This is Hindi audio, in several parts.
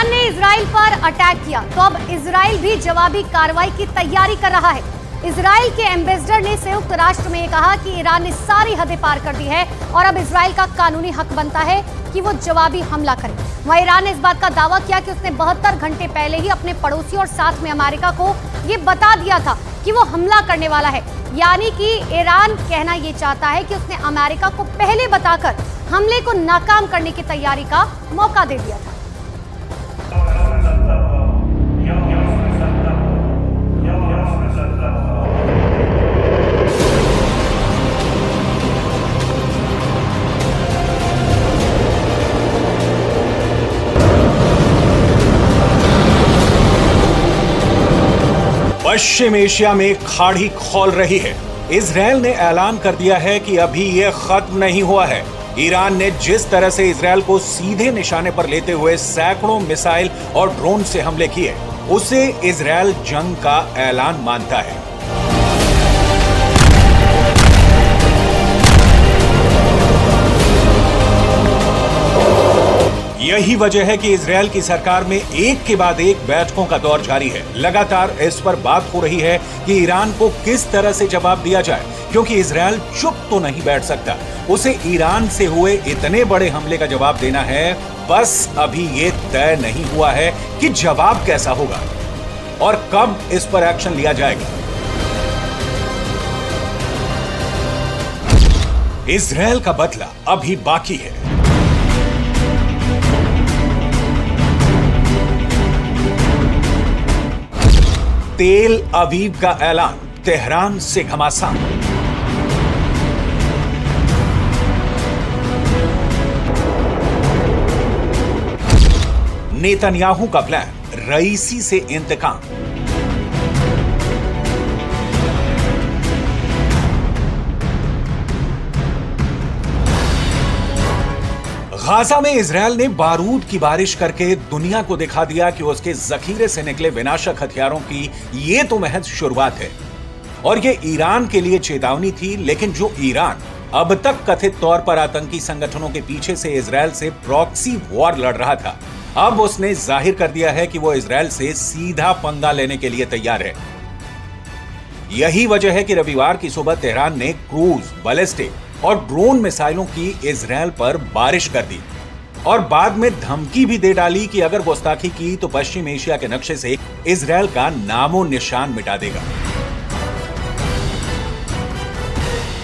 ईरान ने इजराइल पर अटैक किया तो अब इजराइल भी जवाबी कार्रवाई की तैयारी कर रहा है। इजराइल के एम्बेसडर ने संयुक्त राष्ट्र में कहा कि ईरान ने सारी हदें पार कर दी है और अब इजराइल का कानूनी हक बनता है कि वो जवाबी हमला करे। वहीं ईरान ने इस बात का दावा किया कि उसने 72 घंटे पहले ही अपने पड़ोसी और साथ में अमेरिका को ये बता दिया था कि वो हमला करने वाला है। यानी कि ईरान कहना ये चाहता है कि उसने अमेरिका को पहले बताकर हमले को नाकाम करने की तैयारी का मौका दे दिया था। पश्चिम एशिया में खाड़ी खौल रही है। इजराइल ने ऐलान कर दिया है कि अभी यह खत्म नहीं हुआ है। ईरान ने जिस तरह से इजराइल को सीधे निशाने पर लेते हुए सैकड़ों मिसाइल और ड्रोन से हमले किए, उसे इजराइल जंग का ऐलान मानता है। यही वजह है कि इजराइल की सरकार में एक के बाद एक बैठकों का दौर जारी है। लगातार इस पर बात हो रही है कि ईरान को किस तरह से जवाब दिया जाए, क्योंकि इजराइल चुप तो नहीं बैठ सकता। उसे ईरान से हुए इतने बड़े हमले का जवाब देना है। बस अभी ये तय नहीं हुआ है कि जवाब कैसा होगा और कब इस पर एक्शन लिया जाएगा। इजराइल का बदला अभी बाकी है। तेल अवीव का ऐलान, तेहरान से घमासान। नेतन्याहू का प्लान, रईसी से इंतकाम। गाजा में इजराइल ने बारूद की बारिश करके दुनिया को दिखा दिया कि उसके जखीरे से निकले विनाशक हथियारों की ये तो महज शुरुआत है और ये ईरान के लिए चेतावनी थी। लेकिन जो ईरान अब तक कथित तौर पर आतंकी संगठनों के पीछे से इजराइल से प्रॉक्सी वॉर लड़ रहा था, अब उसने जाहिर कर दिया है कि वो इजराइल से सीधा पंगा लेने के लिए तैयार है। यही वजह है कि रविवार की सुबह तेहरान ने क्रूज, बैलिस्टिक और ड्रोन मिसाइलों की इजराइल पर बारिश कर दी और बाद में धमकी भी दे डाली कि अगर गुस्ताखी की तो पश्चिम एशिया के नक्शे से इजराइल का नामो निशान मिटा देगा।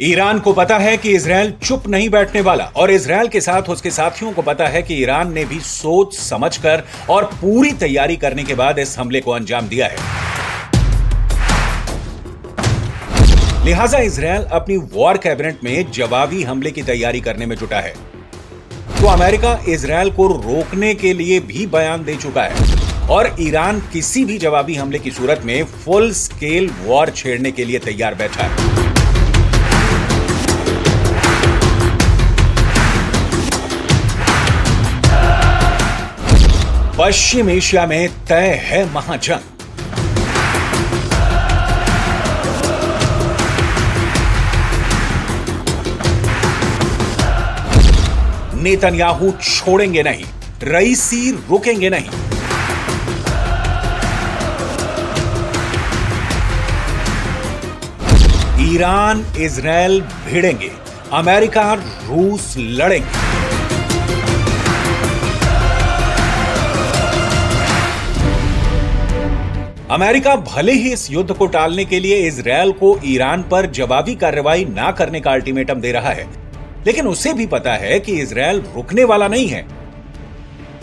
ईरान को पता है कि इजराइल चुप नहीं बैठने वाला और इजराइल के साथ उसके साथियों को पता है कि ईरान ने भी सोच समझकर और पूरी तैयारी करने के बाद इस हमले को अंजाम दिया है। लिहाजा इजराइल अपनी वॉर कैबिनेट में जवाबी हमले की तैयारी करने में जुटा है। तो अमेरिका इजराइल को रोकने के लिए भी बयान दे चुका है और ईरान किसी भी जवाबी हमले की सूरत में फुल स्केल वॉर छेड़ने के लिए तैयार बैठा है। पश्चिम एशिया में तय है महाजंग। नेतन्याहू छोड़ेंगे नहीं, रईसी रुकेंगे नहीं। ईरान इजराइल भिड़ेंगे, अमेरिका रूस लड़ेंगे। अमेरिका भले ही इस युद्ध को टालने के लिए इजराइल को ईरान पर जवाबी कार्रवाई ना करने का अल्टीमेटम दे रहा है, लेकिन उसे भी पता है कि इजराइल रुकने वाला नहीं है।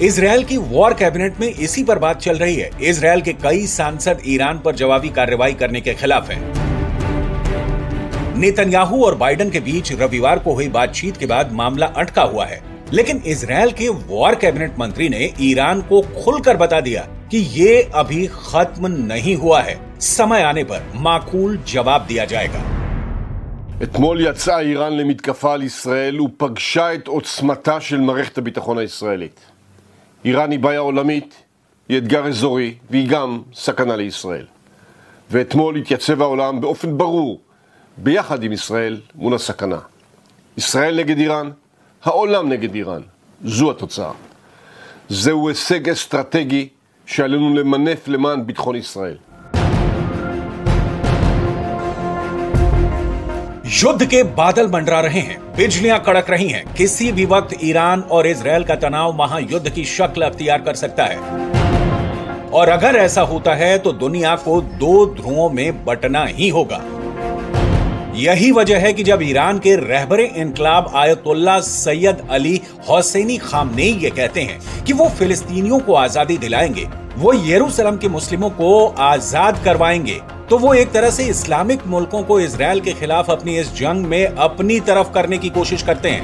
इजराइल की वॉर कैबिनेट में इसी पर बात चल रही है। इजराइल के कई सांसद ईरान पर जवाबी कार्रवाई करने के खिलाफ हैं। नेतन्याहू और बाइडेन के बीच रविवार को हुई बातचीत के बाद मामला अटका हुआ है, लेकिन इजराइल के वॉर कैबिनेट मंत्री ने ईरान को खुलकर बता दिया कि ये अभी खत्म नहीं हुआ है, समय आने पर माकूल जवाब दिया जाएगा। אתמול יצאה איראן למתקפה על ישראל ופגשה את עוצמתה של מערכת הביטחון הישראלית. איראן היא בעיה עולמית, היא אתגר אזורי והיא גם סכנה לישראל. ואתמול התייצב העולם באופן ברור ביחד עם ישראל מול הסכנה. ישראל נגד איראן, העולם נגד איראן. זו התוצאה. זהו הישג אסטרטגי שעלינו למנף למען ביטחון ישראל. युद्ध के बादल मंडरा रहे हैं, बिजलियां कड़क रही हैं। किसी भी वक्त ईरान और इजरायल का तनाव महायुद्ध की शक्ल अख्तियार कर सकता है। और अगर ऐसा होता है तो दुनिया को दो ध्रुवों में बंटना ही होगा। यही वजह है कि जब ईरान के रहबरे इनकलाब आयतुल्लाह सैयद अली हुसैनी खामनेई ये कहते हैं कि वो फिलिस्तीनियों को आजादी दिलाएंगे, वो यरूशलेम के मुस्लिमों को आजाद करवाएंगे, तो वो एक तरह से इस्लामिक मुल्कों को इजरायल के खिलाफ अपनी इस जंग में अपनी तरफ करने की कोशिश करते हैं।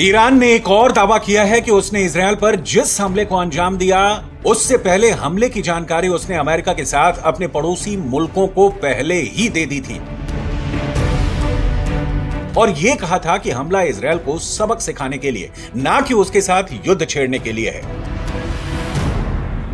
ईरान ने एक और दावा किया है कि उसने इजरायल पर जिस हमले को अंजाम दिया, उससे पहले हमले की जानकारी उसने अमेरिका के साथ अपने पड़ोसी मुल्कों को पहले ही दे दी थी और यह कहा था कि हमला इजरायल को सबक सिखाने के लिए, ना कि उसके साथ युद्ध छेड़ने के लिए है।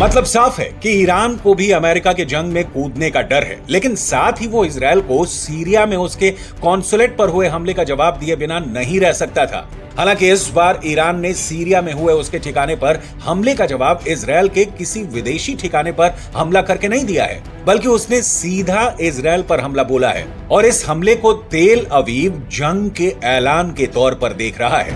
मतलब साफ है कि ईरान को भी अमेरिका के जंग में कूदने का डर है, लेकिन साथ ही वो इजरायल को सीरिया में उसके कॉन्सुलेट पर हुए हमले का जवाब दिए बिना नहीं रह सकता था। हालांकि इस बार ईरान ने सीरिया में हुए उसके ठिकाने पर हमले का जवाब इजरायल के किसी विदेशी ठिकाने पर हमला करके नहीं दिया है, बल्कि उसने सीधा इजरायल पर हमला बोला है और इस हमले को तेल अवीव जंग के ऐलान के तौर पर देख रहा है।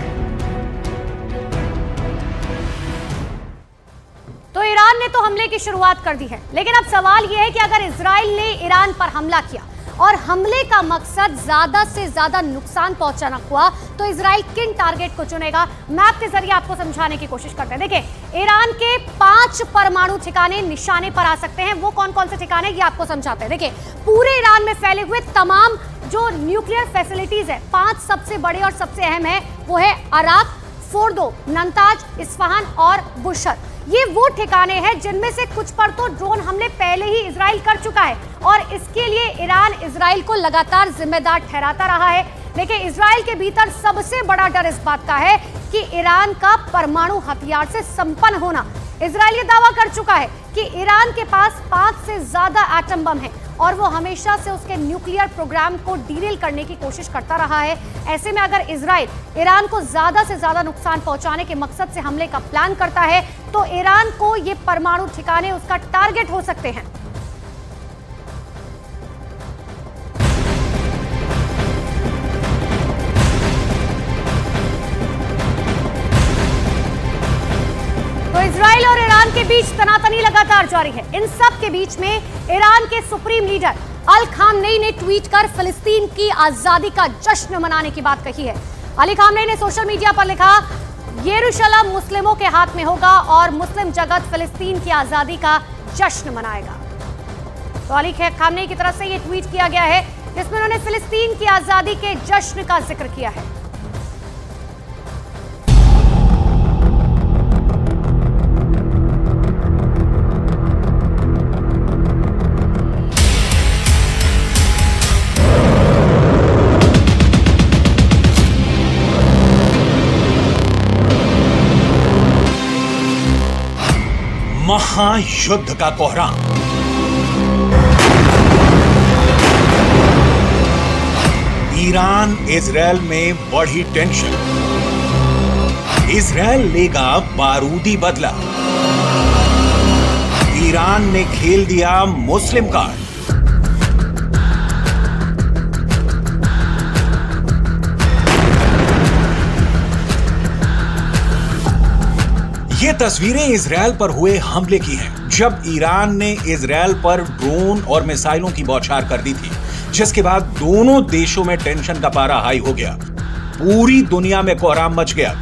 तो ईरान ने तो हमले की शुरुआत कर दी है, लेकिन अब सवाल यह है कि अगर इजराइल ने ईरान पर हमला किया और हमले का मकसद ज्यादा से ज्यादा नुकसान पहुंचाना हुआ, तो इजराइल किन टारगेट को चुनेगा? मैप के जरिए आपको समझाने की कोशिश करते हैं। देखिए, ईरान के 5 परमाणु ठिकाने निशाने पर आ सकते हैं। वो कौन कौन से ठिकाने, ये आपको समझाते हैं। देखिए, पूरे ईरान में फैले हुए तमाम जो न्यूक्लियर फैसिलिटीज है, 5 सबसे बड़े और सबसे अहम है, वो है अराक, फोर्दो, नंताज, इस्फहान और बुशर। ये वो ठिकाने हैं जिनमें से कुछ पर तो ड्रोन हमले पहले ही इजराइल कर चुका है और इसके लिए ईरान इजराइल को लगातार जिम्मेदार ठहराता रहा है। लेकिन इजराइल के भीतर सबसे बड़ा डर इस बात का है कि ईरान का परमाणु हथियार से संपन्न होना। इजराइल ये दावा कर चुका है कि ईरान के पास 5 से ज्यादा एटम बम है और वो हमेशा से उसके न्यूक्लियर प्रोग्राम को डीरेल करने की कोशिश करता रहा है। ऐसे में अगर इजराइल ईरान को ज्यादा से ज्यादा नुकसान पहुंचाने के मकसद से हमले का प्लान करता है, तो ईरान को ये परमाणु ठिकाने उसका टारगेट हो सकते हैं। तो इजराइल और ईरान के बीच तनातनी लगातार जारी है। इन सब के बीच में ईरान के सुप्रीम लीडर अली खामनेई ने ट्वीट कर फिलिस्तीन की आजादी का जश्न मनाने की बात कही है। अली खामनेई ने सोशल मीडिया पर लिखा, यरूशलेम मुस्लिमों के हाथ में होगा और मुस्लिम जगत फिलिस्तीन की आजादी का जश्न मनाएगा। तो अली खामनेई की तरफ से यह ट्वीट किया गया है जिसमें उन्होंने फिलिस्तीन की आजादी के जश्न का जिक्र किया है। महायुद्ध का कोहराम। ईरान इजरायल में बढ़ी टेंशन। इजरायल लेगा बारूदी बदला। ईरान ने खेल दिया मुस्लिम कार्ड। ये तस्वीरें इजरायल पर हुए हमले की हैं, जब ईरान ने इजरायल पर ड्रोन और मिसाइलों की बौछार कर दी थी, जिसके बाद दोनों देशों में टेंशन का पारा हाई हो गया। पूरी दुनिया में कोहराम मच गया।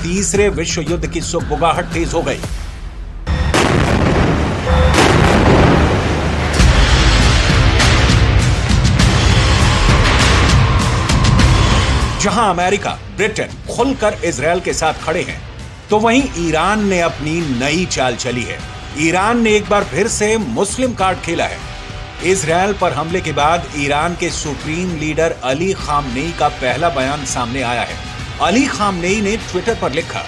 तीसरे विश्व युद्ध की सुगबुगाहट तेज हो गई। जहां अमेरिका, ब्रिटेन खुलकर इजरायल के साथ खड़े हैं, तो वहीं ईरान ने अपनी नई चाल चली है। ईरान ने एक बार फिर से मुस्लिम कार्ड खेला है। इजरायल पर हमले के बाद ईरान के सुप्रीम लीडर अली खामनेई का पहला बयान सामने आया है। अली खामनेई ने ट्विटर पर लिखा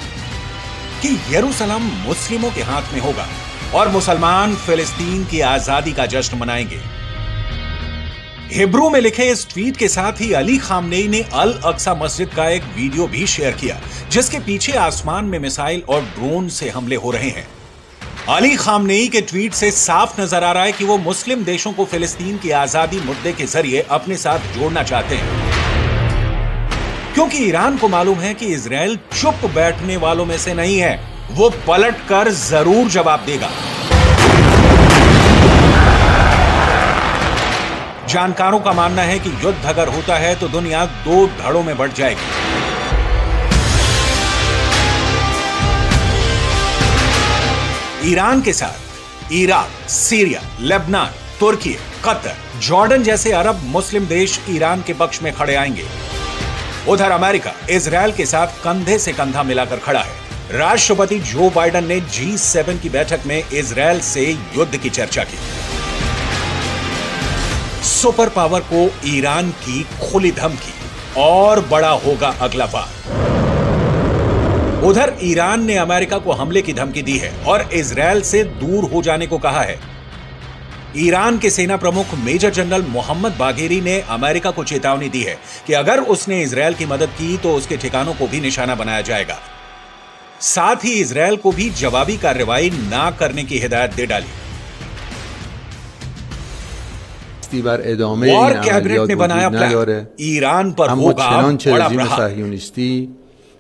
कि यरूशलेम मुस्लिमों के हाथ में होगा और मुसलमान फिलिस्तीन की आजादी का जश्न मनाएंगे। हिब्रू में लिखे इस ट्वीट के साथ ही अली खामनेई ने अल अक्सा मस्जिद का एक वीडियो भी शेयर किया, जिसके पीछे आसमान में मिसाइल और ड्रोन से हमले हो रहे हैं। अली खामनेई के ट्वीट से साफ नजर आ रहा है कि वो मुस्लिम देशों को फिलिस्तीन की आजादी मुद्दे के जरिए अपने साथ जोड़ना चाहते हैं, क्योंकि ईरान को मालूम है कि इजरायल चुप बैठने वालों में से नहीं है। वो पलटकर जरूर जवाब देगा। जानकारों का मानना है कि युद्ध अगर होता है तो दुनिया दो धड़ों में बढ़ जाएगी। ईरान के साथ इराक, सीरिया, लेबनान, तुर्की, कतर, जॉर्डन जैसे अरब मुस्लिम देश ईरान के पक्ष में खड़े आएंगे। उधर अमेरिका इजरायल के साथ कंधे से कंधा मिलाकर खड़ा है। राष्ट्रपति जो बाइडेन ने G7 की बैठक में इजरायल से युद्ध की चर्चा की। सुपर पावर को ईरान की खुली धमकी, और बड़ा होगा अगला वार। उधर ईरान ने अमेरिका को हमले की धमकी दी है और इजरायल से दूर हो जाने को कहा है। ईरान के सेना प्रमुख मेजर जनरल मोहम्मद बाघेरी ने अमेरिका को चेतावनी दी है कि अगर उसने इजरायल की मदद की तो उसके ठिकानों को भी निशाना बनाया जाएगा। साथ ही इजरायल को भी जवाबी कार्रवाई ना करने की हिदायत दे डाली। और कैबिनेट ने बनाया प्लान, ईरान पर होगा बड़ा प्रहार।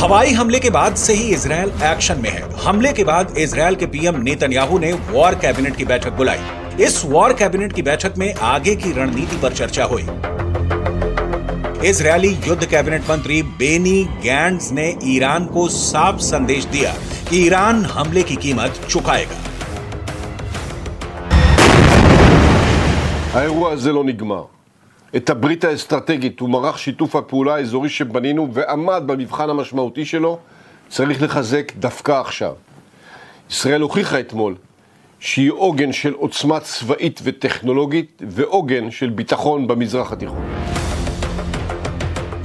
हवाई हमले के बाद से ही इजरायल एक्शन में है। हमले के बाद इजरायल के पीएम नेतन्याहू ने वॉर कैबिनेट की बैठक बुलाई। इस वॉर कैबिनेट की बैठक में आगे की रणनीति पर चर्चा हुई। इजरायली युद्ध कैबिनेट मंत्री बेनी गैंट्स ने ईरान को साफ संदेश दिया कि ईरान हमले की कीमत चुकाएगा। האירוע הזה לא נגמר. את הברית האסטרטגית ומערך שיתוף הפעולה האזורי שבנינו ועמד במבחן המשמעותי שלו צריך לחזק דווקא עכשיו. ישראל הוכיחה אתמול שהיא עוגן של עוצמה צבאית וטכנולוגית ועוגן של ביטחון במזרח התיכון.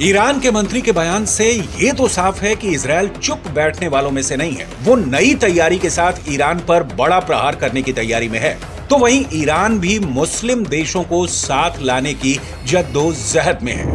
ईरान के मंत्री के बयान से ये तो साफ है कि इजरायल चुप बैठने वालों में से नहीं है। वो नई तैयारी के साथ ईरान पर बड़ा प्रहार करने की तैयारी में है। तो वहीं ईरान भी मुस्लिम देशों को साथ लाने की जद्दोजहद में है।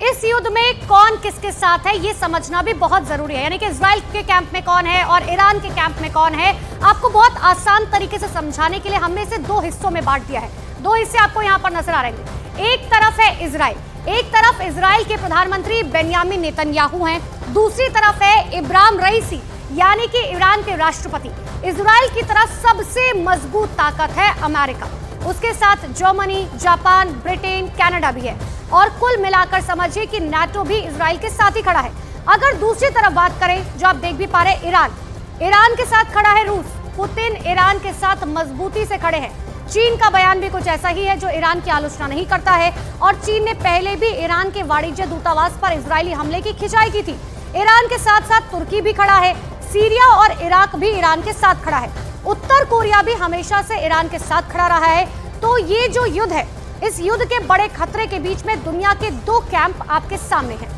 इस युद्ध में कौन किसके साथ है ये समझना भी बहुत जरूरी है। यानी कि इजराइल के कैंप में कौन है और ईरान के कैंप में कौन है, आपको बहुत आसान तरीके से समझाने के लिए हमने इसे दो हिस्सों में बांट दिया है। दो हिस्से आपको यहाँ पर नजर आ रहे हैं। एक तरफ है इजराइल, एक तरफ इजराइल के प्रधानमंत्री बेंयामिन नेतन्याहू हैं, दूसरी तरफ है इब्राहिम रईसी यानी कि ईरान के राष्ट्रपति। इजराइल की तरफ सबसे मजबूत ताकत है अमेरिका, उसके साथ जर्मनी, जापान, ब्रिटेन, कनाडा भी है और कुल मिलाकर समझिए कि नाटो भी इजराइल के साथ ही खड़ा है। अगर दूसरी तरफ बात करें, जो आप देख भी पा रहे, ईरान के साथ खड़ा है रूस। पुतिन ईरान के साथ मजबूती से खड़े हैं। चीन का बयान भी कुछ ऐसा ही है, जो ईरान की आलोचना नहीं करता है और चीन ने पहले भी ईरान के वाणिज्य दूतावास पर इजरायली हमले की खिंचाई की थी। ईरान के साथ साथ तुर्की भी खड़ा है, सीरिया और इराक भी ईरान के साथ खड़ा है, उत्तर कोरिया भी हमेशा से ईरान के साथ खड़ा रहा है। तो ये जो युद्ध है, इस युद्ध के बड़े खतरे के बीच में दुनिया के दो कैंप आपके सामने हैं।